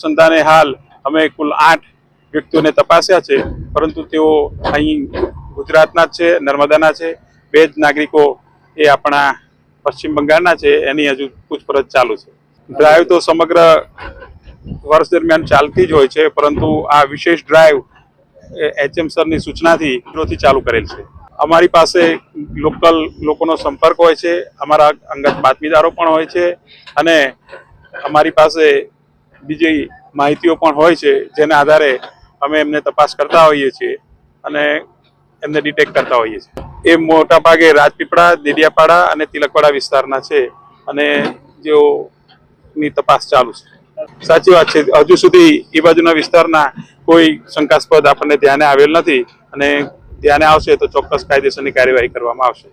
अनुसंधाने हाल अमे कुल 8 व्यक्तिओने तपास्या छे, परंतु तेओ અહીં ગુજરાતના છે, નર્મદાના છે। 2 જ નાગરિકો એ આપણા પશ્ચિમ બંગાળના છે, એની હજુ પૂછપરછ ચાલુ છે। ડ્રાઈવ તો સમગ્ર વર્ષ દરમિયાન ચાલતી જ હોય છે, પરંતુ આ વિશેષ ડ્રાઈવ એચએમ સરની સૂચનાથી વિરોધી ચાલુ કરેલ છે। અમારી પાસે લોકલ લોકોનો સંપર્ક હોય છે, અમારા અંગત બાતમીદારો પણ હોય છે અને અમારી પાસે બીજી માહિતીઓ પણ હોય છે, જેના આધારે અમે એમને તપાસ કરતા હોઈએ છીએ અને એમને ડિટેક્ટ કરતા હોઈએ છીએ। એ મોટા ભાગે રાજપીપળા, દેડિયાપાડા અને તિલકવાડા વિસ્તારના છે અને જેઓની તપાસ ચાલુ છે। સાચી વાત છે, હજુ સુધી એ બાજુના વિસ્તારના કોઈ શંકાસ્પદ આપણને ધ્યાને આવેલ નથી અને ધ્યાને આવશે તો ચોક્કસ કાયદેસરની કાર્યવાહી કરવામાં આવશે।